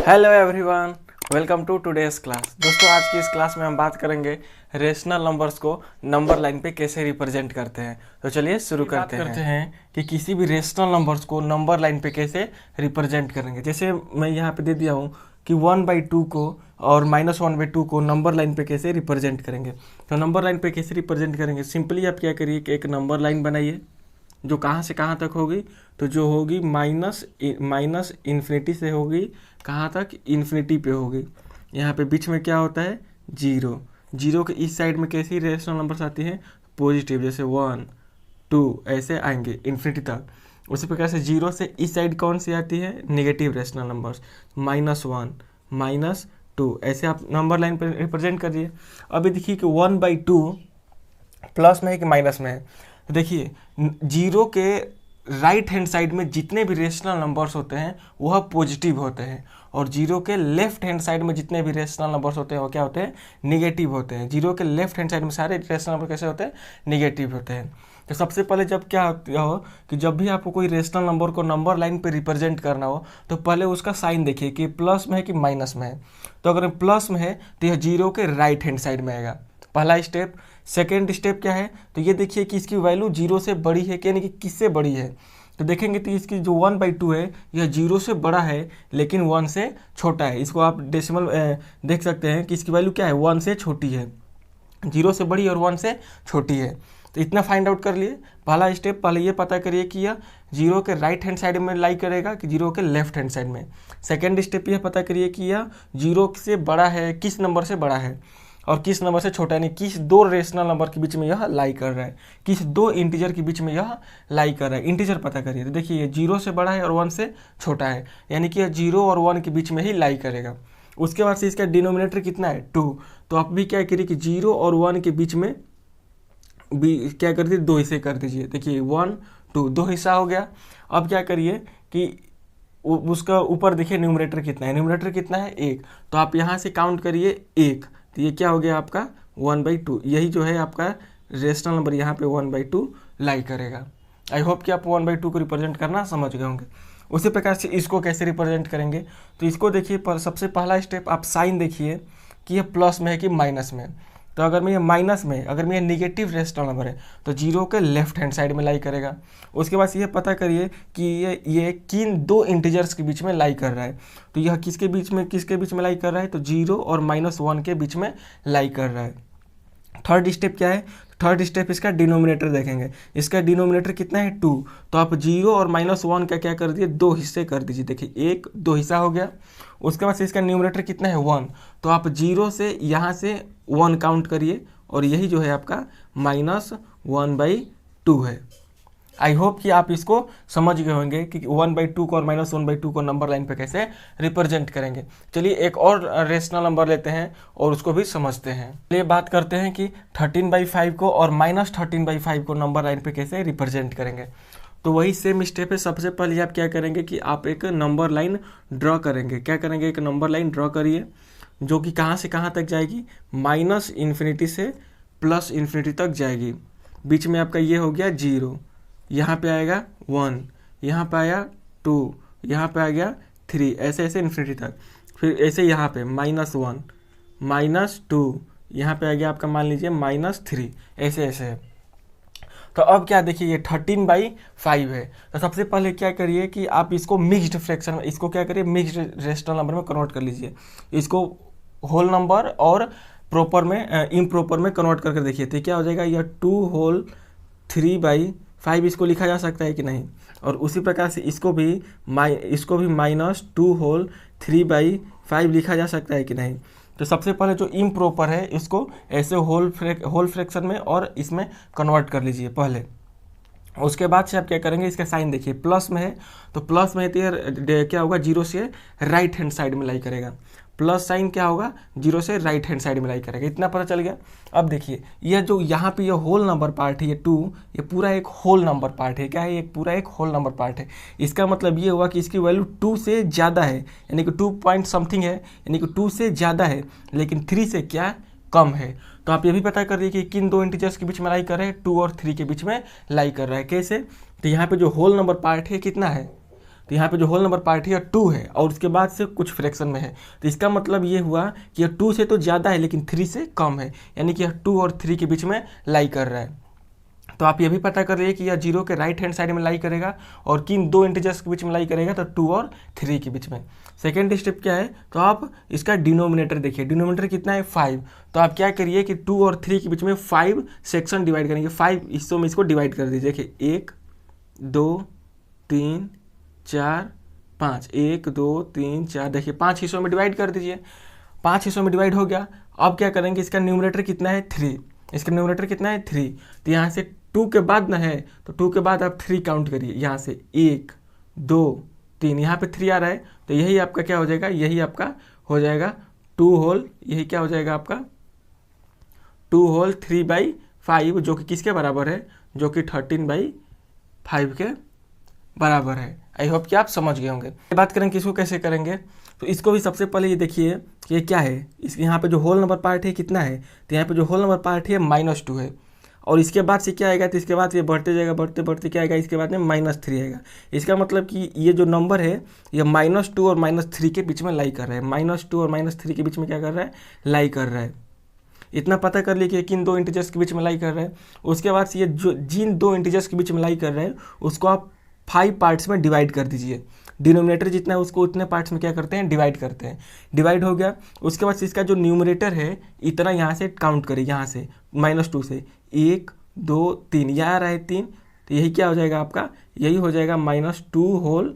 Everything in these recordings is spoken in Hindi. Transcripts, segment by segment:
Hello everyone, welcome to today's class. दोस्तों, आज की इस क्लास में हम बात करेंगे रेशनल नंबर्स को नंबर लाइन पे कैसे रिप्रेजेंट करते हैं। तो चलिए शुरू करते हैं कि किसी भी रेशनल नंबर्स को नंबर लाइन पे कैसे रिप्रेजेंट करेंगे। जैसे मैं यहाँ पे दे दिया हूँ कि 1/2 को और -1/2 को नंबर लाइन पे कैसे रिप्रेजेंट करेंगे। तो नंबर लाइन पे कैसे रिप्रेजेंट करेंगे, सिंपली आप क्या करिए कि एक नंबर लाइन बनाइए जो कहाँ से कहाँ तक होगी। तो जो होगी माइनस इन्फिनिटी से होगी कहाँ तक, इन्फिनिटी पे होगी। यहाँ पे बीच में क्या होता है, जीरो। जीरो के इस साइड में कैसी रेशनल नंबर्स आती हैं, पॉजिटिव, जैसे 1 2 ऐसे आएंगे इन्फिनिटी तक। उसी प्रकार से जीरो से इस साइड कौन सी आती है, नेगेटिव रेशनल नंबर्स, -1 -2 ऐसे आप नंबर लाइन पर रिप्रेजेंट करिए। अभी देखिए कि 1/2 प्लस में है कि माइनस में है। तो देखिए जीरो के राइट हैंड साइड में जितने भी रेशनल नंबर्स होते हैं वह पॉजिटिव होते हैं, और जीरो के लेफ्ट हैंड साइड में जितने भी रेशनल नंबर्स होते हैं वो क्या होते हैं, निगेटिव होते हैं। जीरो के लेफ्ट हैंड साइड में सारे रेशनल नंबर कैसे होते हैं, निगेटिव होते हैं। तो सबसे पहले जब क्या हो कि जब भी आपको कोई रेशनल नंबर को नंबर लाइन पे रिप्रेजेंट करना हो तो पहले उसका साइन देखिए कि प्लस में है कि माइनस में है। तो अगर प्लस में है तो यह जीरो के राइट हैंड साइड में आएगा, पहला स्टेप। सेकेंड स्टेप क्या है, तो ये देखिए कि इसकी वैल्यू जीरो से बड़ी है कि यानी कि किससे बड़ी है। तो देखेंगे तो इसकी जो 1/2 है यह जीरो से बड़ा है लेकिन 1 से छोटा है। इसको आप डेसिमल देख सकते हैं कि इसकी वैल्यू क्या है, 1 से छोटी है। जीरो से बड़ी और 1 से छोटी है। तो इतना फाइंड आउट कर लिए। पहला स्टेप, पहले ये पता करिए कि यह जीरो के राइट हैंड साइड में लाई करेगा कि जीरो के लेफ्ट हैंड साइड में। सेकेंड स्टेप यह पता करिए कि यह जीरो से बड़ा है, किस नंबर से बड़ा है और किस नंबर से छोटा है, यानी किस दो रेशनल नंबर के बीच में यह लाई कर रहा है, किस दो इंटीजर के बीच में यह लाई कर रहा है। इंटीजर पता करिए। तो देखिए ये जीरो से बड़ा है और 1 से छोटा है, यानी कि यह जीरो और 1 के बीच में ही लाई करेगा। उसके बाद से इसका डिनोमिनेटर कितना है, 2। तो आप भी क्या करिए कि जीरो और 1 के बीच में भी क्या कर दीजिए, 2 हिस्से कर दीजिए। देखिए 1 2 2 हिस्सा हो गया। अब क्या करिए कि उसका ऊपर देखिए न्यूमरेटर कितना है, न्यूमरेटर कितना है 1। तो आप यहाँ से काउंट करिए 1। तो ये क्या हो गया आपका 1/2। यही जो है आपका रेशनल नंबर यहाँ पे 1/2 लाई करेगा। आई होप कि आप 1/2 को रिप्रेजेंट करना समझ गए होंगे। उसी प्रकार से इसको कैसे रिप्रेजेंट करेंगे, तो इसको देखिए सबसे पहला स्टेप आप साइन देखिए कि ये प्लस में है कि माइनस में। तो अगर मैं ये माइनस में, अगर मैं ये निगेटिव रेशनल नंबर है तो जीरो के लेफ्ट हैंड साइड में लाई करेगा। उसके बाद ये पता करिए कि ये किन दो इंटीजर्स के बीच में लाई कर रहा है। तो यह किसके बीच में लाई कर रहा है, तो जीरो और -1 के बीच में लाई कर रहा है। थर्ड स्टेप क्या है, थर्ड स्टेप इसका डिनोमिनेटर देखेंगे। इसका डिनोमिनेटर कितना है 2। तो आप जीरो और -1 का क्या कर दिए, 2 हिस्से कर दीजिए। देखिए 1 2 हिस्सा हो गया। उसके बाद से इसका न्यूमरेटर कितना है 1। तो आप जीरो से यहाँ से 1 काउंट करिए और यही जो है आपका -1/2 है। आई होप कि आप इसको समझ गए होंगे कि 1/2 को और -1/2 को नंबर लाइन पे कैसे रिप्रेजेंट करेंगे। चलिए एक और रेशनल नंबर लेते हैं और उसको भी समझते हैं। चलिए बात करते हैं कि 13/5 को और -13/5 को नंबर लाइन पे कैसे रिप्रेजेंट करेंगे। तो वही सेम स्टेप है। सबसे पहले आप क्या करेंगे कि आप एक नंबर लाइन ड्रॉ करेंगे। क्या करेंगे, एक नंबर लाइन ड्रॉ करिए जो कि कहाँ से कहाँ तक जाएगी, -इन्फिनिटी से +इन्फिनिटी तक जाएगी। बीच में आपका ये हो गया 0, यहाँ पे आएगा 1, यहाँ पे आया 2, यहाँ पे आ गया 3, ऐसे ऐसे इन्फिनिटी तक। फिर ऐसे यहाँ पे -1 -2, यहाँ पे आ गया आपका मान लीजिए -3, ऐसे ऐसे है। तो अब क्या देखिए ये 13/5 है। तो सबसे पहले क्या करिए कि आप इसको मिक्स्ड फ्रैक्शन, इसको क्या करिए मिक्स्ड रेशनल नंबर में कन्वर्ट कर लीजिए। इसको होल नंबर और प्रॉपर में इम्प्रॉपर में कन्वर्ट करके देखिए। तो क्या हो जाएगा, यह 2 होल 3/5 इसको लिखा जा सकता है कि नहीं। और उसी प्रकार से इसको भी -2 होल 3/5 लिखा जा सकता है कि नहीं। तो सबसे पहले जो इम्प्रॉपर है इसको ऐसे होल फ्रैक्शन में और इसमें कन्वर्ट कर लीजिए पहले। उसके बाद से आप क्या करेंगे, इसका साइन देखिए प्लस में है। तो प्लस में है तो क्या होगा, जीरो से राइट हैंड साइड में लाई करेगा। प्लस साइन क्या होगा, जीरो से राइट हैंड साइड में लाई करेगा। इतना पता चल गया। अब देखिए यह जो यहाँ पे ये होल नंबर पार्ट है, ये 2, ये पूरा एक होल नंबर पार्ट है। क्या है, ये पूरा एक होल नंबर पार्ट है। इसका मतलब ये हुआ कि इसकी वैल्यू 2 से ज़्यादा है, यानी कि 2 पॉइंट समथिंग है, यानी कि 2 से ज़्यादा है, लेकिन 3 से क्या कम है। तो आप ये भी पता करिए कि किन दो इंटीजर्स के बीच में लाई कर रहे हैं, 2 और 3 के बीच में लाई कर रहा है। कैसे, तो यहाँ पे जो होल नंबर पार्ट है कितना है, तो यहाँ पे जो होल नंबर पार्ट है 2 है और उसके बाद से कुछ फ्रैक्शन में है, तो इसका मतलब ये हुआ कि यह 2 से तो ज़्यादा है लेकिन 3 से कम है, यानी कि यह 2 और 3 के बीच में लाई कर रहा है। तो आप ये भी पता कर रही है कि यह 0 के राइट हैंड साइड में लाई करेगा और किन दो इंटीजर्स के बीच में लाई करेगा, तो 2 और 3 के बीच में। सेकेंड स्टेप क्या है, तो आप इसका डिनोमिनेटर देखिए, डिनोमिनेटर कितना है 5, तो आप क्या करिए कि 2 और 3 के बीच में 5 सेक्शन डिवाइड करेंगे, 5 हिस्सों में इसको डिवाइड कर दीजिए। देखिए 1 2 3 4 5, 1 2 3 4, देखिए 5 हिस्सों में डिवाइड कर दीजिए। 5 हिस्सों में डिवाइड हो गया। अब क्या करेंगे, इसका न्यूमरेटर कितना है 3, इसका न्यूमरेटर कितना है 3, तो यहाँ से 2 के बाद ना है, तो 2 के बाद आप 3 काउंट करिए, यहाँ से 1 2 3, यहाँ पे 3 आ रहा है, तो यही आपका क्या हो जाएगा, यही आपका हो जाएगा 2 होल, यही क्या हो जाएगा आपका 2 होल 3/5, जो कि किसके बराबर है, जो कि 13/5 के बराबर है। आई होप कि आप समझ गए होंगे। बात करेंगे इसको कैसे करेंगे, तो इसको भी सबसे पहले ये देखिए कि ये क्या है, इस यहाँ पे जो होल नंबर पार्ट है कितना है, तो यहाँ पे जो होल नंबर पार्ट है -2 है, और इसके बाद से क्या आएगा, तो इसके बाद ये बढ़ते जाएगा, बढ़ते बढ़ते क्या आएगा, इसके बाद में -3 आएगा। इसका मतलब कि ये जो नंबर है ये -2 और -3 के बीच में लाई कर रहा है, -2 और -3 के बीच में क्या कर रहा है, लाई कर रहा है। इतना पता कर लीजिए कि किन दो इंटीजर्स के बीच में लाई कर रहा है। उसके बाद से ये जो जिन दो इंटीजर्स के बीच में लाई कर रहा है उसको आप 5 पार्ट्स में डिवाइड कर दीजिए। डिनोमिनेटर जितना है उसको उतने पार्ट्स में क्या करते हैं, डिवाइड करते हैं। डिवाइड हो गया, उसके बाद से इसका जो न्यूमरेटर है इतना यहाँ से काउंट करें, यहाँ से -2 से 1 2 3, यहाँ आ रहा है 3, तो यही क्या हो जाएगा आपका, यही हो जाएगा -2 होल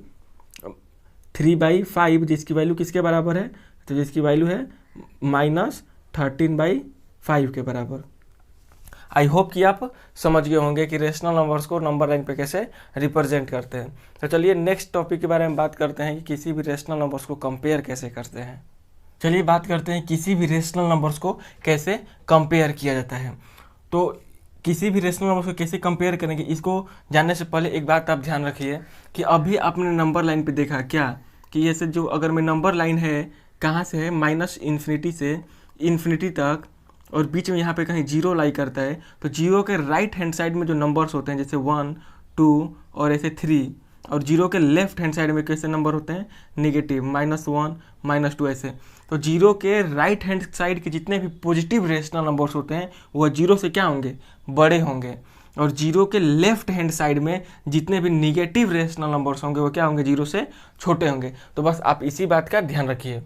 3/5, जिसकी वैल्यू किसके बराबर है, तो जिसकी वैल्यू है -13/5 के बराबर। आई होप कि आप समझ गए होंगे कि रेशनल नंबर्स को नंबर लाइन पे कैसे रिप्रेजेंट करते हैं। तो चलिए नेक्स्ट टॉपिक के बारे में बात करते हैं कि किसी भी रेशनल नंबर्स को कंपेयर कैसे करते हैं। चलिए बात करते हैं किसी भी रेशनल नंबर्स को कैसे कंपेयर किया जाता है। तो किसी भी रेशनल नंबर्स को कैसे कंपेयर करेंगे, इसको जानने से पहले एक बात आप ध्यान रखिए कि अभी आपने नंबर लाइन पे देखा क्या, कि ये से जो अगर मैं नंबर लाइन है कहाँ से है, -∞ से इन्फिनिटी तक, और बीच में यहाँ पे कहीं 0 लाई करता है, तो 0 के राइट हैंड साइड में जो नंबर्स होते हैं जैसे 1 2 और ऐसे 3, और 0 के लेफ्ट हैंड साइड में कैसे नंबर होते हैं, नेगेटिव, -1 -2 ऐसे। तो 0 के राइट हैंड साइड के जितने भी पॉजिटिव रेशनल नंबर्स होते हैं वह 0 से क्या होंगे, बड़े होंगे, और 0 के लेफ्ट हैंड साइड में जितने भी निगेटिव रेशनल नंबर्स होंगे वो क्या होंगे, 0 से छोटे होंगे। तो बस आप इसी बात का ध्यान रखिए।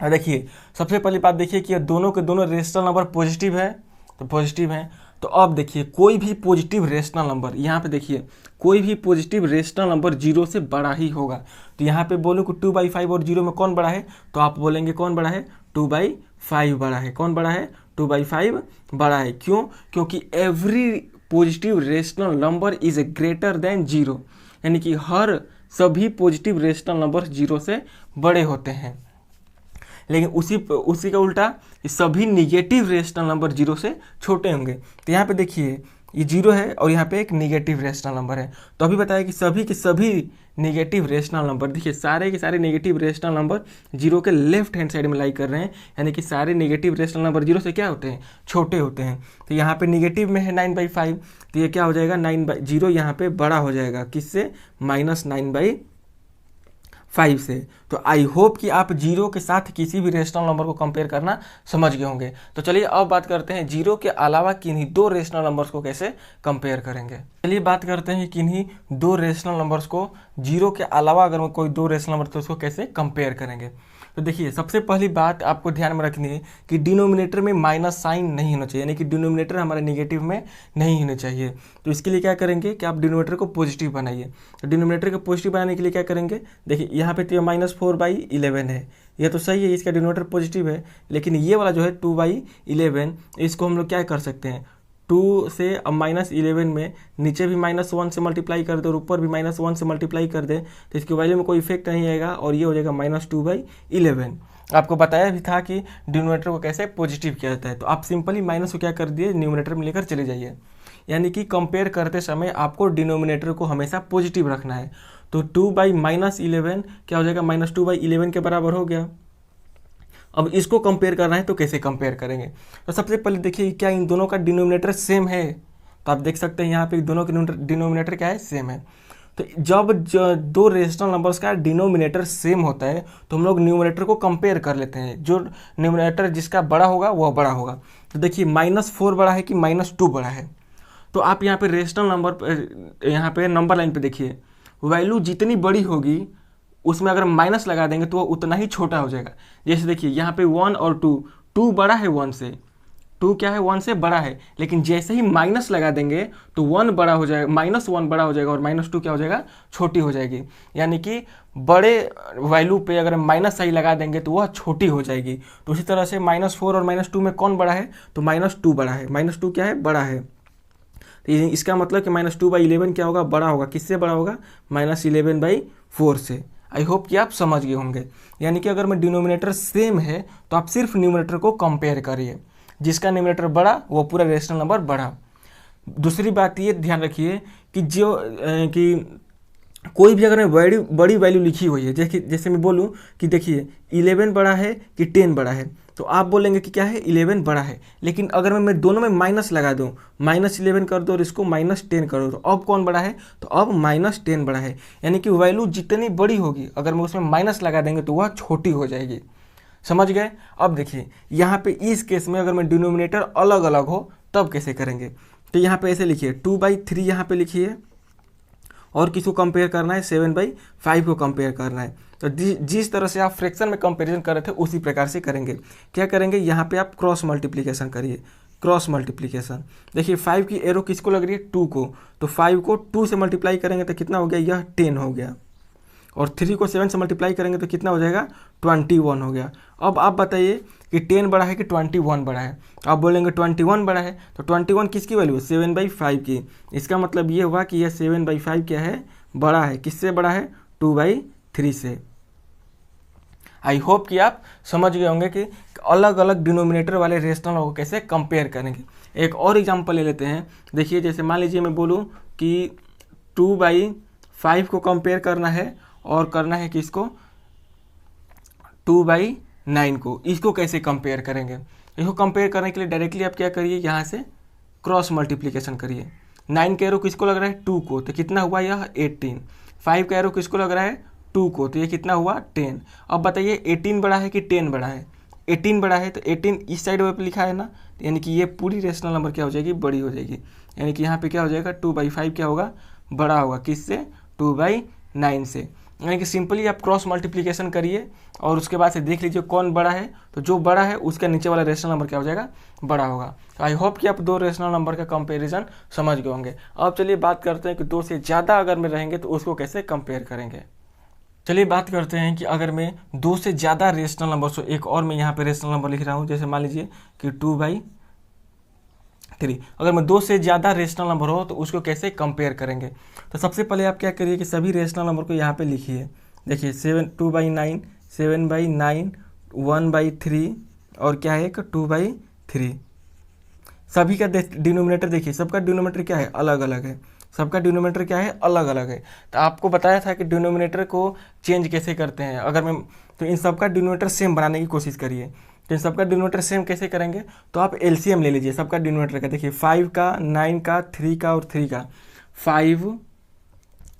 देखिए सबसे पहली बात देखिए कि दोनों के दोनों रेशनल नंबर पॉजिटिव है, तो पॉजिटिव है। तो अब देखिए कोई भी पॉजिटिव रेशनल नंबर, यहाँ पे देखिए कोई भी पॉजिटिव रेशनल नंबर 0 से बड़ा ही होगा। तो यहाँ पे बोलूँ कि 2/5 और 0 में कौन बड़ा है, तो आप बोलेंगे कौन बड़ा है, 2/5 बड़ा है। कौन बड़ा है, 2/5 बड़ा है। क्यों, क्योंकि every positive rational number is greater than 0, यानी कि हर सभी पॉजिटिव रेशनल नंबर 0 से बड़े होते हैं। लेकिन उसी का उल्टा सभी निगेटिव रेशनल नंबर 0 से छोटे होंगे। तो यहाँ पे देखिए ये 0 है और यहाँ पे एक निगेटिव रेशनल नंबर है। तो अभी बताया कि सभी के सभी निगेटिव रेशनल नंबर, देखिए सारे के सारे निगेटिव रेशनल नंबर 0 के लेफ्ट हैंड साइड में लाई कर रहे हैं, यानी कि सारे निगेटिव रेशनल नंबर 0 से क्या होते हैं, छोटे होते हैं। तो यहाँ पे निगेटिव में है 9/5, तो ये क्या हो जाएगा, 9/0 यहाँ पे बड़ा हो जाएगा, किससे, -9/5 से। तो आई होप कि आप 0 के साथ किसी भी रेशनल नंबर को कंपेयर करना समझ गए होंगे। तो चलिए अब बात करते हैं 0 के अलावा किन्हीं दो रेशनल नंबर्स को कैसे कंपेयर करेंगे। चलिए बात करते हैं किन्हीं दो रेशनल नंबर्स को 0 के अलावा अगर कोई दो रेशनल नंबर तो उसको कैसे कंपेयर करेंगे। तो देखिए सबसे पहली बात आपको ध्यान में रखनी है कि डिनोमिनेटर में माइनस साइन नहीं होना चाहिए, यानी कि डिनोमिनेटर हमारे नेगेटिव में नहीं होने चाहिए। तो इसके लिए क्या करेंगे कि आप डिनोमिनेटर को पॉजिटिव बनाइए। तो डिनोमिनेटर को पॉजिटिव बनाने के लिए क्या करेंगे, देखिए यहाँ पे तो -4/11 है, यह तो सही है, इसका डिनोमिनेटर पॉजिटिव है। लेकिन ये वाला जो है 2/11, इसको हम लोग क्या कर सकते हैं, 2 से अब -11 में नीचे भी -1 से मल्टीप्लाई कर दे और ऊपर भी -1 से मल्टीप्लाई कर दे, तो इसकी वैल्यू में कोई इफेक्ट नहीं आएगा और ये हो जाएगा -2/11। आपको बताया भी था कि डिनोमिनेटर को कैसे पॉजिटिव किया जाता है। तो आप सिंपली माइनस को क्या कर दिए, न्यूमरेटर में लेकर चले जाइए। यानी कि कंपेयर करते समय आपको डिनोमिनेटर को हमेशा पॉजिटिव रखना है। तो 2/-11 क्या हो जाएगा, -2/11 के बराबर हो गया। अब इसको कंपेयर करना है तो कैसे कंपेयर करेंगे। तो सबसे पहले देखिए क्या इन दोनों का डिनोमिनेटर सेम है। तो आप देख सकते हैं यहाँ पे दोनों के डिनोमिनेटर क्या है, सेम है। तो जब दो रेशनल नंबर्स का डिनोमिनेटर सेम होता है तो हम लोग न्यूमरेटर को कंपेयर कर लेते हैं, जो न्यूमरेटर जिसका बड़ा होगा वह बड़ा होगा। तो देखिए -4 बड़ा है कि -2 बड़ा है। तो आप यहाँ पे रेशनल नंबर, यहाँ पे नंबर लाइन पे देखिए, वैल्यू जितनी बड़ी होगी उसमें अगर माइनस लगा देंगे तो वो उतना ही छोटा हो जाएगा। जैसे देखिए यहाँ पे 1 और 2 बड़ा है 1 से, 2 क्या है 1 से बड़ा है, लेकिन जैसे ही माइनस लगा देंगे तो 1 बड़ा हो जाएगा, -1 बड़ा हो जाएगा और -2 क्या हो जाएगा, छोटी हो जाएगी। यानी कि बड़े वैल्यू पे अगर माइनस साइन लगा देंगे तो वह छोटी हो जाएगी। तो उसी तरह से -4 और -2 में कौन बड़ा है, तो -2 बड़ा है। -2 क्या है, बड़ा है। तो इसका मतलब कि -2/11 क्या होगा, बड़ा होगा। किससे बड़ा होगा, -11/4 से। आई होप कि आप समझ गए होंगे। यानी कि अगर में डिनोमिनेटर सेम है तो आप सिर्फ न्यूमरेटर को कंपेयर करिए, जिसका न्यूमरेटर बड़ा वो पूरा रेशनल नंबर बड़ा। दूसरी बात ये ध्यान रखिए कि कि कोई भी अगर बड़ी बड़ी वैल्यू लिखी हुई है, जैसे मैं बोलूँ कि देखिए 11 बड़ा है कि 10 बड़ा है, तो आप बोलेंगे कि क्या है, 11 बड़ा है। लेकिन अगर मैं दोनों में माइनस लगा दूँ, -11 कर दो और इसको -10 कर दो, तो अब कौन बड़ा है, तो अब -10 बड़ा है। यानी कि वैल्यू जितनी बड़ी होगी अगर मैं उसमें माइनस लगा देंगे तो वह छोटी हो जाएगी। समझ गए। अब देखिए यहाँ पे इस केस में अगर मैं डिनोमिनेटर अलग अलग हो तब कैसे करेंगे, तो यहाँ पे ऐसे लिखिए 2/3 यहाँ पे लिखिए, और किसको कंपेयर करना है, 7/5 को कंपेयर करना है। तो जिस तरह से आप फ्रैक्शन में कंपैरिजन कर रहे थे उसी प्रकार से करेंगे। क्या करेंगे, यहाँ पे आप क्रॉस मल्टीप्लिकेशन करिए, क्रॉस मल्टीप्लिकेशन। देखिए 5 की एरो किसको लग रही है, 2 को, तो 5 को 2 से मल्टीप्लाई करेंगे तो कितना हो गया, यह 10 हो गया। और 3 को 7 से मल्टीप्लाई करेंगे तो कितना हो जाएगा, 21 हो गया। अब आप बताइए कि 10 बड़ा है कि 21 बड़ा है। आप बोलेंगे 21 बड़ा है, तो 21 किसकी वैल्यू है, 7/5 की। इसका मतलब ये हुआ कि यह 7/5 क्या है, बड़ा है। किससे बड़ा है, 2/3 से। आई होप कि आप समझ गए होंगे कि अलग अलग डिनोमिनेटर वाले रेशनल को कैसे कंपेयर करेंगे। एक और एग्जांपल ले लेते हैं। देखिए जैसे मान लीजिए मैं बोलूँ कि 2/5 को कंपेयर करना है और करना है किसको, 2/9 को। इसको कैसे कंपेयर करेंगे, इसको कंपेयर करने के लिए डायरेक्टली आप क्या करिए, यहाँ से क्रॉस मल्टीप्लिकेशन करिए। 9 का एरो किसको लग रहा है, 2 को, तो कितना हुआ यह 18। 5 का एरो किसको लग रहा है, 2 को, तो ये कितना हुआ 10। अब बताइए 18 बड़ा है कि 10 बड़ा है, 18 बड़ा है, तो 18 इस साइड पर लिखा है ना, यानी कि ये पूरी रेशनल नंबर क्या हो जाएगी, बड़ी हो जाएगी। यानी कि यहाँ पे क्या हो जाएगा, 2/5 क्या होगा, बड़ा होगा। किससे, 2/9 से। यानी कि सिंपली आप क्रॉस मल्टीप्लिकेशन करिए और उसके बाद से देख लीजिए कौन बड़ा है, तो जो बड़ा है उसका नीचे वाला रेशनल नंबर क्या हो जाएगा, बड़ा होगा। तो आई होप कि आप दो रेशनल नंबर का कंपैरिजन समझ गए होंगे। अब चलिए बात करते हैं कि 2 से ज़्यादा अगर में रहेंगे तो उसको कैसे कंपेयर करेंगे। चलिए बात करते हैं कि अगर मैं 2 से ज़्यादा रेशनल नंबर, सो एक और मैं यहाँ पे रेशनल नंबर लिख रहा हूँ, जैसे मान लीजिए कि 2/3। अगर मैं 2 से ज़्यादा रेशनल नंबर हो तो उसको कैसे कंपेयर करेंगे। तो सबसे पहले आप क्या करिए कि सभी रेशनल नंबर को यहाँ पे लिखिए। देखिए 2/9, 7/9, 1/3 और क्या है, 2/3। सभी का डिनोमिनेटर देखिए, सबका डिनोमिनेटर क्या है, अलग अलग है। सबका डिनोमिनेटर क्या है, अलग अलग है। तो आपको बताया था कि डिनोमिनेटर को चेंज कैसे करते हैं। अगर मैं, तो इन सबका डिनोमिनेटर सेम बनाने की कोशिश करिए। तो इन सबका डिनोमिनेटर सेम कैसे करेंगे, तो आप एलसीएम ले लीजिए सबका डिनोमिनेटर का। देखिए 5 का, 9 का, 3 का और 3 का। 5,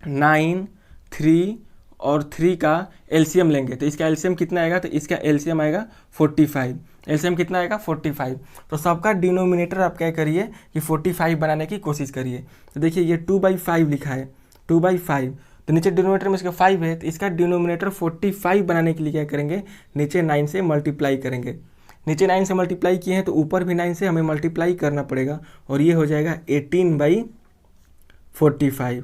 9, 3 और 3 का एलसीएम लेंगे तो इसका एलसीएम कितना आएगा, तो इसका एलसीएम आएगा 45। एलसीएम कितना आएगा, 45। तो सबका डिनोमिनेटर आप क्या करिए कि 45 बनाने की कोशिश करिए। तो देखिए ये 2/5 लिखा है, 2/5, तो नीचे डिनोमिनेटर में इसका 5 है, तो इसका डिनोमिनेटर 45 बनाने के लिए क्या करेंगे, नीचे 9 से मल्टीप्लाई करेंगे। नीचे 9 से मल्टीप्लाई किए हैं तो ऊपर भी 9 से हमें मल्टीप्लाई करना पड़ेगा, और ये हो जाएगा 18/45।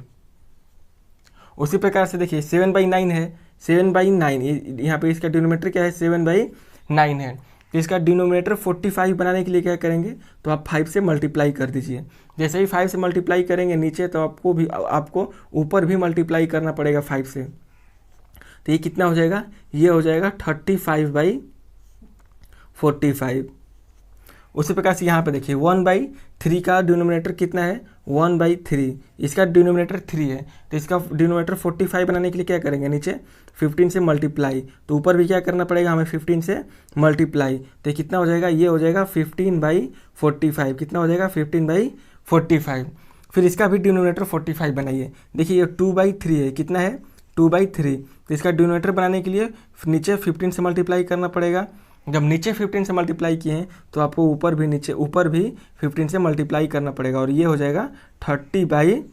उसी प्रकार से देखिए 7/9 है, 7/9 यहाँ पे इसका डिनोमिनेटर क्या है, 7/9 है। तो इसका डिनोमिनेटर 45 बनाने के लिए क्या करेंगे, तो आप 5 से मल्टीप्लाई कर दीजिए। जैसे ही 5 से मल्टीप्लाई करेंगे नीचे, तो आपको ऊपर भी मल्टीप्लाई करना पड़ेगा 5 से। तो ये कितना हो जाएगा, ये हो जाएगा 35/45। उसी प्रकार से यहाँ पे देखिए 1/3 का डिनोमिनेटर कितना है, 1/3। इसका डिनोमिनेटर 3 है, तो इसका डिनोमिनेटर 45 बनाने के लिए क्या करेंगे, नीचे 15 से मल्टीप्लाई, तो ऊपर भी क्या करना पड़ेगा हमें, 15 से मल्टीप्लाई। तो कितना हो जाएगा, ये हो जाएगा 15/45। कितना हो जाएगा, 15/45। फिर इसका भी डिनोमिनेटर 45 बनाइए। देखिए ये 2/3 है, कितना है 2/3। तो इसका डिनोमिनेटर बनाने के लिए नीचे 15 से मल्टीप्लाई करना पड़ेगा। जब नीचे 15 से मल्टीप्लाई किए हैं तो आपको ऊपर भी 15 से मल्टीप्लाई करना पड़ेगा और ये हो जाएगा 30/45।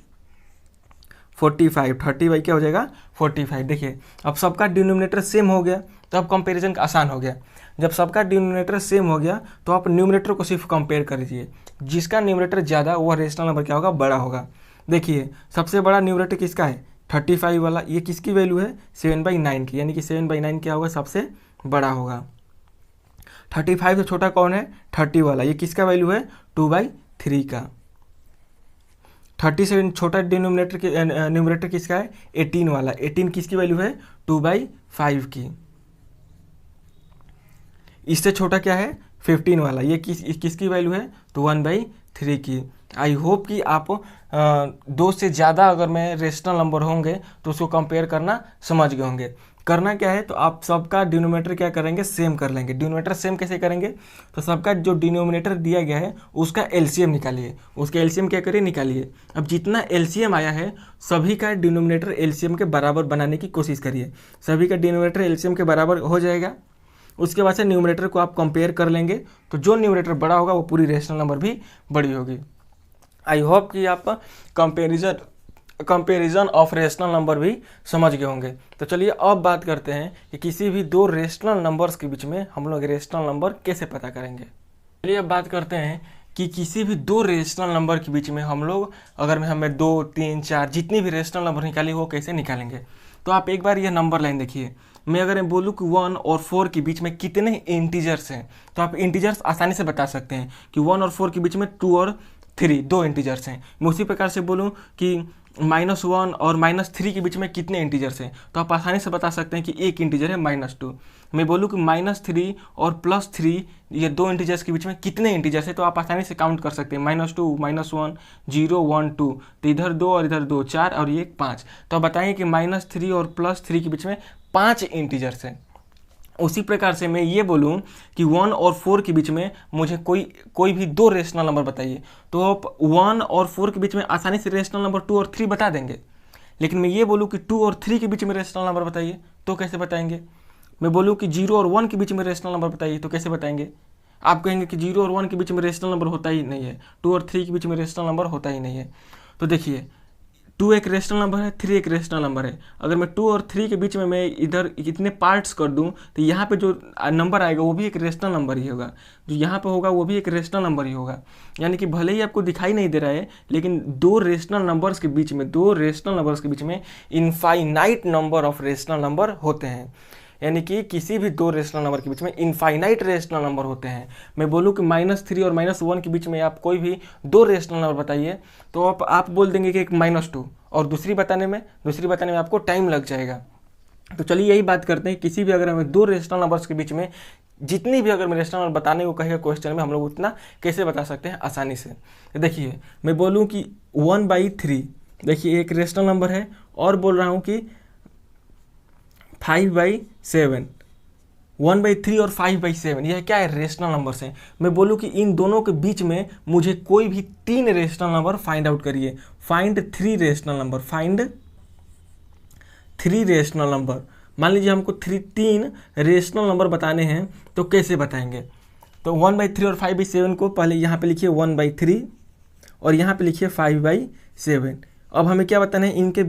30 क्या हो जाएगा 45। देखिए अब सबका डिनोमिनेटर सेम हो गया तो अब कंपैरिजन आसान हो गया। जब सबका डिनोमिनेटर सेम हो गया तो आप न्यूमरेटर को सिर्फ कंपेयर कर लीजिए, जिसका न्यूमरेटर ज़्यादा वह रेशनल नंबर क्या होगा, बड़ा होगा। देखिए सबसे बड़ा न्यूमरेटर किसका है 35 वाला, ये किसकी वैल्यू है 7/9 की, यानी कि 7/9 क्या होगा सबसे बड़ा होगा। 35 से छोटा कौन है 30 वाला, ये किसका वैल्यू है 2/3 का। 30 से छोटा न्यूमरेटर किसका है 18 वाला, 18 किसकी वैल्यू है 2/5 की। इससे छोटा क्या है 15 वाला, ये किसकी वैल्यू है तो 1/3 की। आई होप कि आप दो से ज़्यादा अगर मैं रेशनल नंबर होंगे तो उसको कंपेयर करना समझ गए होंगे। करना क्या है तो आप सबका डिनोमिनेटर क्या करेंगे सेम कर लेंगे। डिनोमिनेटर सेम कैसे करेंगे तो सबका जो डिनोमिनेटर दिया गया है उसका एलसीएम निकालिए, उसका एलसीएम क्या करिए निकालिए। अब जितना एलसीएम आया है सभी का डिनोमिनेटर एलसीएम के बराबर बनाने की कोशिश करिए। सभी का डिनोमिनेटर एलसीएम के बराबर हो जाएगा, उसके बाद से न्यूमरेटर को आप कंपेयर कर लेंगे तो जो न्यूमरेटर बड़ा होगा वो पूरी रेशनल नंबर भी बड़ी होगी। आई होप कि आप कंपेरिजन ऑफ रेशनल नंबर भी समझ गए होंगे। तो चलिए अब बात करते हैं कि किसी भी दो रेशनल नंबर्स के बीच में हम लोग रेशनल नंबर कैसे पता करेंगे। चलिए अब बात करते हैं कि किसी भी दो रेशनल नंबर के बीच में हम लोग अगर हमें 2, 3, 4 जितनी भी रेशनल नंबर निकाली वो कैसे निकालेंगे। तो आप एक बार यह नंबर लाइन देखिए। मैं अगर मैं बोलूँ कि 1 और 4 के बीच में कितने इंटीजर्स हैं तो आप इंटीजर्स आसानी से बता सकते हैं कि 1 और 4 के बीच में 2 और 3 दो इंटीजर्स हैं। मैं उसी प्रकार से बोलूँ कि -1 और -3 के बीच में कितने इंटीजर्स हैं तो आप आसानी से बता सकते हैं कि एक इंटीजर है -2। मैं बोलूँ कि -3 और +3 ये दो इंटीजर्स के बीच में कितने इंटीजर्स हैं तो आप आसानी से काउंट कर सकते हैं -2, -1, 0, 1, 2। तो इधर 2 और इधर 2, 4 और ये 5। तो आप बताएंगे कि -3 और +3 के बीच में 5 इंटीजर्स हैं। उसी प्रकार से मैं ये बोलूँ कि 1 और 4 के बीच में मुझे कोई भी दो रेशनल नंबर बताइए तो आप 1 और 4 के बीच में आसानी से रेशनल नंबर 2 और 3 बता देंगे। लेकिन मैं ये बोलूँ कि 2 और 3 के बीच में रेशनल नंबर बताइए तो कैसे बताएंगे। मैं बोलूँ कि 0 और 1 के बीच में रेशनल नंबर बताइए तो कैसे बताएंगे। आप कहेंगे कि 0 और 1 के बीच में रेशनल नंबर होता ही नहीं है, 2 और 3 के बीच में रेशनल नंबर होता ही नहीं है। तो देखिए 2 एक रेशनल नंबर है, 3 एक रेशनल नंबर है। अगर मैं 2 और 3 के बीच में मैं इधर इतने पार्ट्स कर दूं तो यहाँ पे जो नंबर आएगा वो भी एक रेशनल नंबर ही होगा, जो यहाँ पे होगा वो भी एक रेशनल नंबर ही होगा। यानी कि भले ही आपको दिखाई नहीं दे रहा है लेकिन दो रेशनल नंबर्स के बीच में infinite number of rational number होते हैं। यानी कि किसी भी दो रेशनल नंबर के बीच में इनफाइनाइट रेशनल नंबर होते हैं। मैं बोलूँ कि -3 और -1 के बीच में आप कोई भी दो रेशनल नंबर बताइए तो आप बोल देंगे कि एक -2 और दूसरी बताने में आपको टाइम लग जाएगा। तो चलिए यही बात करते हैं, किसी भी अगर हमें दो रेशनल नंबर्स के बीच में जितनी भी अगर मैं रेशनल नंबर बताने को कहेगा क्वेश्चन में हम लोग उतना कैसे बता सकते हैं आसानी से। देखिए मैं बोलूँ कि 1/3 देखिए एक रेशनल नंबर है और बोल रहा हूँ कि 5/7, 1/3 और 5/7 यह क्या है रेशनल नंबर्स हैं। मैं बोलूँ कि इन दोनों के बीच में मुझे कोई भी 3 रेशनल नंबर फाइंड आउट करिए। Find 3 rational number. मान लीजिए हमको 3 रेशनल नंबर बताने हैं तो कैसे बताएंगे। तो 1/3 और 5/7 को पहले यहाँ पे लिखिए 1/3 और यहाँ पे लिखिए 5/7। अब हमें क्या बताना है इनके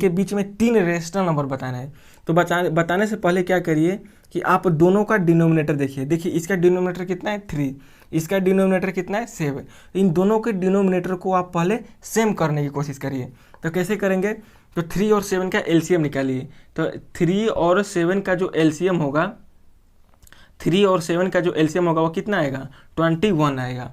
बीच में 3 रेशनल नंबर बताना है। तो बताने से पहले क्या करिए कि आप दोनों का डिनोमिनेटर देखिए इसका डिनोमिनेटर कितना है 3, इसका डिनोमिनेटर कितना है 7। इन दोनों के डिनोमिनेटर को आप पहले सेम करने की कोशिश करिए। तो कैसे करेंगे तो 3 और 7 का एलसीएम निकालिए। तो 3 और 7 का जो एलसीएम होगा वो कितना आएगा 21 आएगा।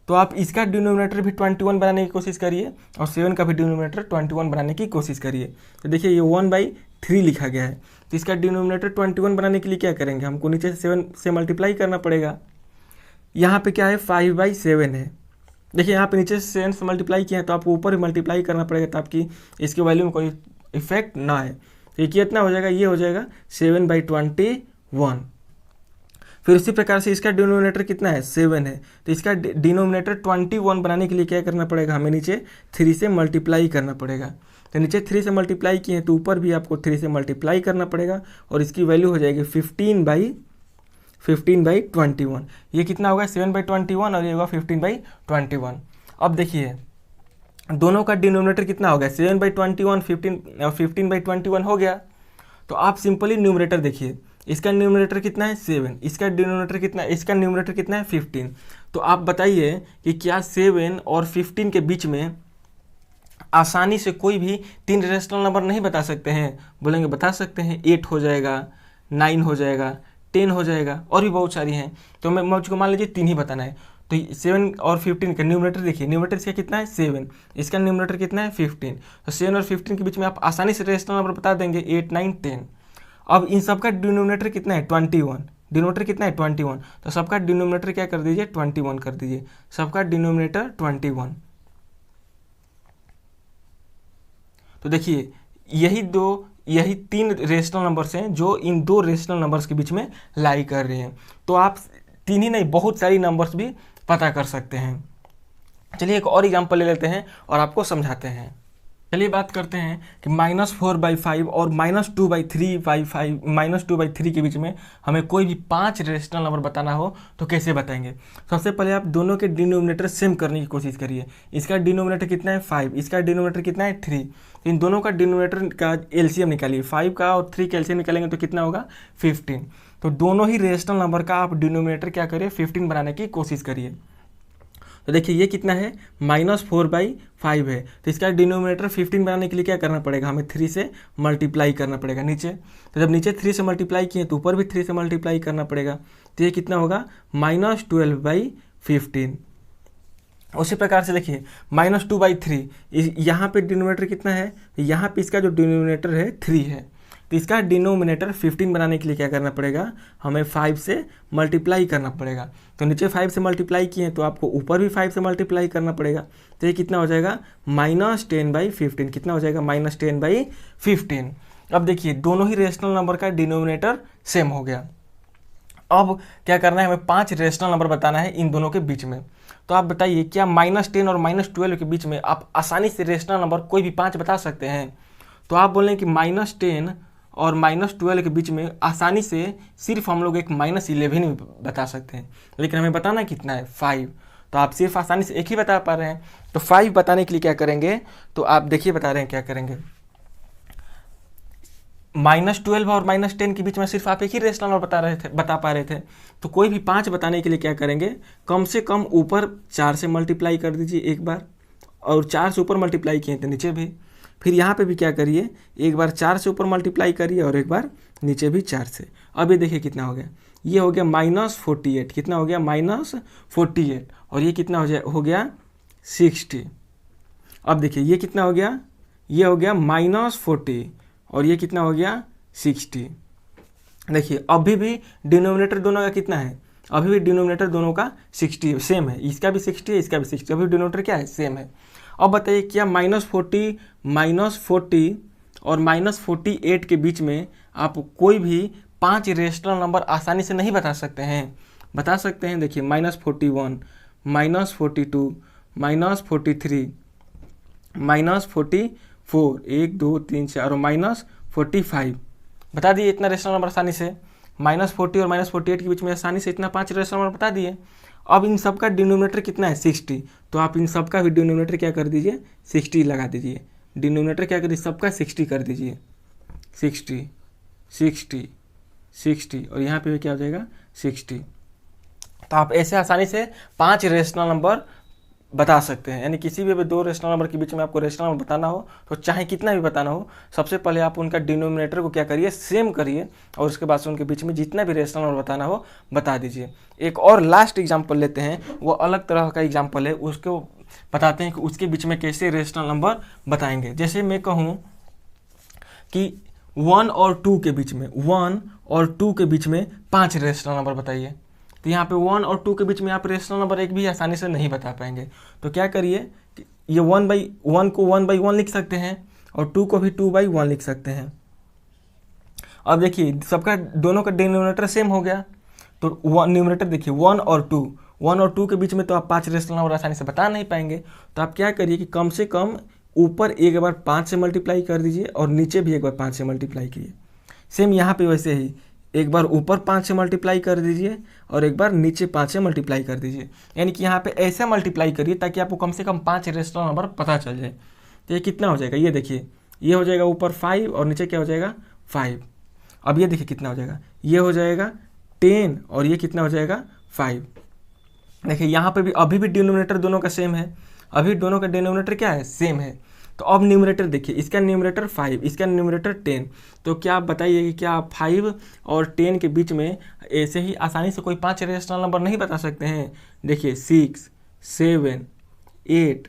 तो आप इसका डिनोमिनेटर भी 21 बनाने की कोशिश करिए और 7 का भी डिनोमिनेटर 21 बनाने की कोशिश करिए। तो देखिए ये 1/3 लिखा गया है तो इसका डिनोमिनेटर 21 बनाने के लिए क्या करेंगे, हमको नीचे से 7 से मल्टीप्लाई करना पड़ेगा। यहाँ पे क्या है 5/7 है। देखिए यहाँ पे नीचे से 7 से मल्टीप्लाई किया है तो आपको ऊपर ही मल्टीप्लाई करना पड़ेगा ताकि इसके वैल्यू में कोई इफेक्ट ना आए। तो ये कितना हो जाएगा, ये हो जाएगा 7/21। फिर उसी प्रकार से इसका डिनोमिनेटर कितना है 7 है, तो इसका डिनोमिनेटर 21 बनाने के लिए क्या करना पड़ेगा, हमें नीचे 3 से मल्टीप्लाई करना पड़ेगा। तो नीचे 3 से मल्टीप्लाई किए तो ऊपर भी आपको 3 से मल्टीप्लाई करना पड़ेगा और इसकी वैल्यू हो जाएगी 15/21। ये कितना होगा 7/21 और ये होगा 15/21। अब देखिए दोनों का डिनोमिनेटर कितना हो गया 7/21, 15/21 हो गया। तो आप सिंपली न्यूमरेटर देखिए, इसका न्यूमरेटर कितना है 7, इसका डिनोमिनेटर कितना है, इसका न्यूमरेटर कितना है 15। तो आप बताइए कि क्या 7 और 15 के बीच में आसानी से कोई भी 3 रेशनल नंबर नहीं बता सकते हैं? बोलेंगे बता सकते हैं, 8 हो जाएगा, 9 हो जाएगा, 10 हो जाएगा और भी बहुत सारी हैं। तो मैं मुझको मान लीजिए 3 ही बताना है। तो 7 और 15 का न्यूमरेटर देखिए, न्यूमरेटर इसका कितना है 7, इसका न्यूमरेटर कितना है 15। तो 7 और 15 के बीच में आप आसानी से रेशनल नंबर बता देंगे 8, 9, 10। अब इन सबका डिनोमिनेटर कितना है 21, डिनोमिनेटर कितना है 21, तो सबका डिनोमिनेटर क्या कर दीजिए 21 कर दीजिए, सबका डिनोमिनेटर 21। तो देखिए यही 3 रेशनल नंबर्स हैं जो इन 2 रेशनल नंबर्स के बीच में लाई कर रहे हैं। तो आप 3 ही नहीं बहुत सारी नंबर्स भी पता कर सकते हैं। चलिए एक और एग्जांपल ले लेते हैं और आपको समझाते हैं। चलिए बात करते हैं कि -4/5 और -2/3 के बीच में हमें कोई भी 5 रेशनल नंबर बताना हो तो कैसे बताएंगे। सबसे पहले आप दोनों के डिनोमिनेटर सेम करने की कोशिश करिए। इसका डिनोमिनेटर कितना है 5, इसका डिनोमिनेटर कितना है 3। इन दोनों का डिनोमिनेटर का एलसीएम निकालिए, 5 का और 3 का एलसीएम निकालेंगे तो कितना होगा 15। तो दोनों ही रेशनल नंबर का आप डिनोमिनेटर क्या करिए 15 बनाने की कोशिश करिए। तो देखिए ये कितना है -4/5 है, तो इसका डिनोमिनेटर 15 बनाने के लिए क्या करना पड़ेगा, हमें 3 से मल्टीप्लाई करना पड़ेगा नीचे। तो जब नीचे 3 से मल्टीप्लाई किए तो ऊपर भी 3 से मल्टीप्लाई करना पड़ेगा। तो ये कितना होगा -12/15। उसी प्रकार से देखिए -2/3, यहाँ पे डिनोमिनेटर कितना है, यहाँ पे इसका जो डिनोमिनेटर है 3 है, तो इसका डिनोमिनेटर 15 बनाने के लिए क्या करना पड़ेगा, हमें 5 से मल्टीप्लाई करना पड़ेगा। तो नीचे 5 से मल्टीप्लाई किए तो आपको ऊपर भी 5 से मल्टीप्लाई करना पड़ेगा। तो ये कितना हो जाएगा -10/15। कितना हो जाएगा -10/15। अब देखिए दोनों ही रेशनल नंबर का डिनोमिनेटर सेम हो गया। अब क्या करना है, हमें 5 रेशनल नंबर बताना है इन दोनों के बीच में। तो आप बताइए क्या -10 और -12 के बीच में आप आसानी से रेशनल नंबर कोई भी 5 बता सकते हैं? तो आप बोलें कि -10 और -12 के बीच में आसानी से सिर्फ हम लोग एक -11 बता सकते हैं, लेकिन हमें बताना कितना है 5। तो आप सिर्फ आसानी से एक ही बता पा रहे हैं। तो 5 बताने के लिए क्या करेंगे, तो आप देखिए बता रहे हैं क्या करेंगे। -12 और -10 के बीच में सिर्फ आप एक ही रेशनल नंबर बता पा रहे थे। तो कोई भी 5 बताने के लिए क्या करेंगे, कम से कम ऊपर 4 से मल्टीप्लाई कर दीजिए एक बार, और 4 से ऊपर मल्टीप्लाई किए थे नीचे भी। फिर यहाँ पे भी क्या करिए, एक बार 4 से ऊपर मल्टीप्लाई करिए और एक बार नीचे भी 4 से। अब ये देखिए कितना हो गया, ये हो गया -48। कितना हो गया -48, और ये कितना हो गया 60। अब देखिए ये कितना हो गया, ये हो गया -40 और ये कितना हो गया 60। देखिए अभी भी डिनोमिनेटर दोनों का कितना है, अभी भी डिनोमिनेटर दोनों का 60 सेम है, इसका भी 60 है, इसका भी 60, अभी डिनोमिनेटर क्या है सेम है। अब बताइए क्या -40 और -48 के बीच में आप कोई भी 5 रेशनल नंबर आसानी से नहीं बता सकते हैं? बता सकते हैं। देखिए -41, -42, -43, -44, 1, 2, 3, 4 और -45 बता दिए। इतना रेशनल नंबर आसानी से -40 और -48 के बीच में आसानी से इतना 5 रेशनल नंबर बता दिए। अब इन सब का डिनोमिनेटर कितना है 60, तो आप इन सब का भी डिनोमिनेटर क्या कर दीजिए 60 लगा दीजिए। डिनोमिनेटर क्या करिए सबका 60 कर दीजिए, 60, 60, 60 और यहाँ पे भी क्या हो जाएगा 60। तो आप ऐसे आसानी से 5 रेशनल नंबर बता सकते हैं। यानी किसी भी 2 रेशनल नंबर के बीच में आपको रेशनल नंबर बताना हो तो चाहे कितना भी बताना हो, सबसे पहले आप उनका डिनोमिनेटर को क्या करिए सेम करिए, और उसके बाद से उनके बीच में जितना भी रेशनल नंबर बताना हो बता दीजिए। एक और लास्ट एग्जांपल लेते हैं, वो अलग तरह का एग्जांपल है, उसको बताते हैं कि उसके बीच में कैसे रेशनल नंबर बताएंगे। जैसे मैं कहूँ कि 1 और 2 के बीच में 1 और 2 के बीच में 5 रेशनल नंबर बताइए। तो यहाँ पे 1 और 2 के बीच में आप रेशनल नंबर एक भी आसानी से नहीं बता पाएंगे। तो क्या करिए कि ये 1/1 को 1/1 लिख सकते हैं और 2 को भी 2/1 लिख सकते हैं। अब देखिए सबका दोनों का डिनोमिनेटर सेम हो गया, तो वन न्यूमरेटर देखिए 1 और 2 के बीच में तो आप 5 रेशनल नंबर आसानी से बता नहीं पाएंगे। तो आप क्या करिए कि कम से कम ऊपर एक बार 5 से मल्टीप्लाई कर दीजिए और नीचे भी एक बार 5 से मल्टीप्लाई कीजिए। सेम यहाँ पे वैसे ही एक बार ऊपर 5 से मल्टीप्लाई कर दीजिए और एक बार नीचे 5 से मल्टीप्लाई कर दीजिए। यानी कि यहाँ पे ऐसे मल्टीप्लाई करिए ताकि आपको कम से कम 5 रेशनल नंबर पता चल जाए। तो ये कितना हो जाएगा, ये देखिए ये हो जाएगा ऊपर 5 और नीचे क्या हो जाएगा 5। अब ये देखिए कितना हो जाएगा, ये हो जाएगा 10 और ये कितना हो जाएगा 5। देखिए यहाँ पे भी अभी भी डिनोमिनेटर दोनों का सेम है, अभी दोनों का डिनोमिनेटर क्या है, सेम है। तो अब न्यूमरेटर देखिए, इसका न्यूमरेटर 5, इसका न्यूमरेटर 10। तो क्या आप बताइए कि क्या आप 5 और 10 के बीच में ऐसे ही आसानी से कोई 5 रेशनल नंबर नहीं बता सकते हैं? देखिए 6, 7, 8,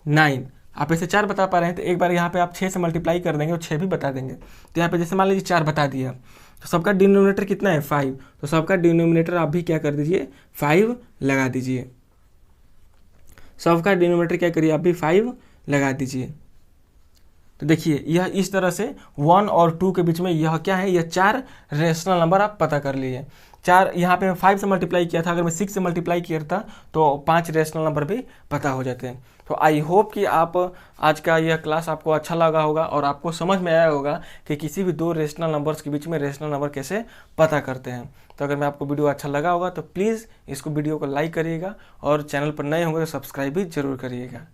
9, आप ऐसे 4 बता पा रहे हैं। तो एक बार यहाँ पे आप 6 से मल्टीप्लाई कर देंगे और 6 भी बता देंगे। तो यहाँ पे जैसे मान लीजिए 4 बता दिया, तो सबका डिनोमिनेटर कितना है 5, तो सबका डिनोमिनेटर आप भी क्या कर दीजिए 5 लगा दीजिए। सबका डिनोमिनेटर क्या करिए आप भी 5 लगा दीजिए। तो देखिए यह इस तरह से 1 और 2 के बीच में यह क्या है, यह 4 रेशनल नंबर आप पता कर लिए। 4 यहाँ पे मैं 5 से मल्टीप्लाई किया था, अगर मैं 6 से मल्टीप्लाई किया था तो 5 रेशनल नंबर भी पता हो जाते हैं। तो आई होप कि आप आज का यह क्लास आपको अच्छा लगा होगा और आपको समझ में आया होगा कि किसी भी 2 रेशनल नंबर्स के बीच में रेशनल नंबर कैसे पता करते हैं। तो अगर मैं आपको वीडियो अच्छा लगा होगा तो प्लीज़ इसको वीडियो को लाइक करिएगा और चैनल पर नए होंगे तो सब्सक्राइब भी जरूर करिएगा।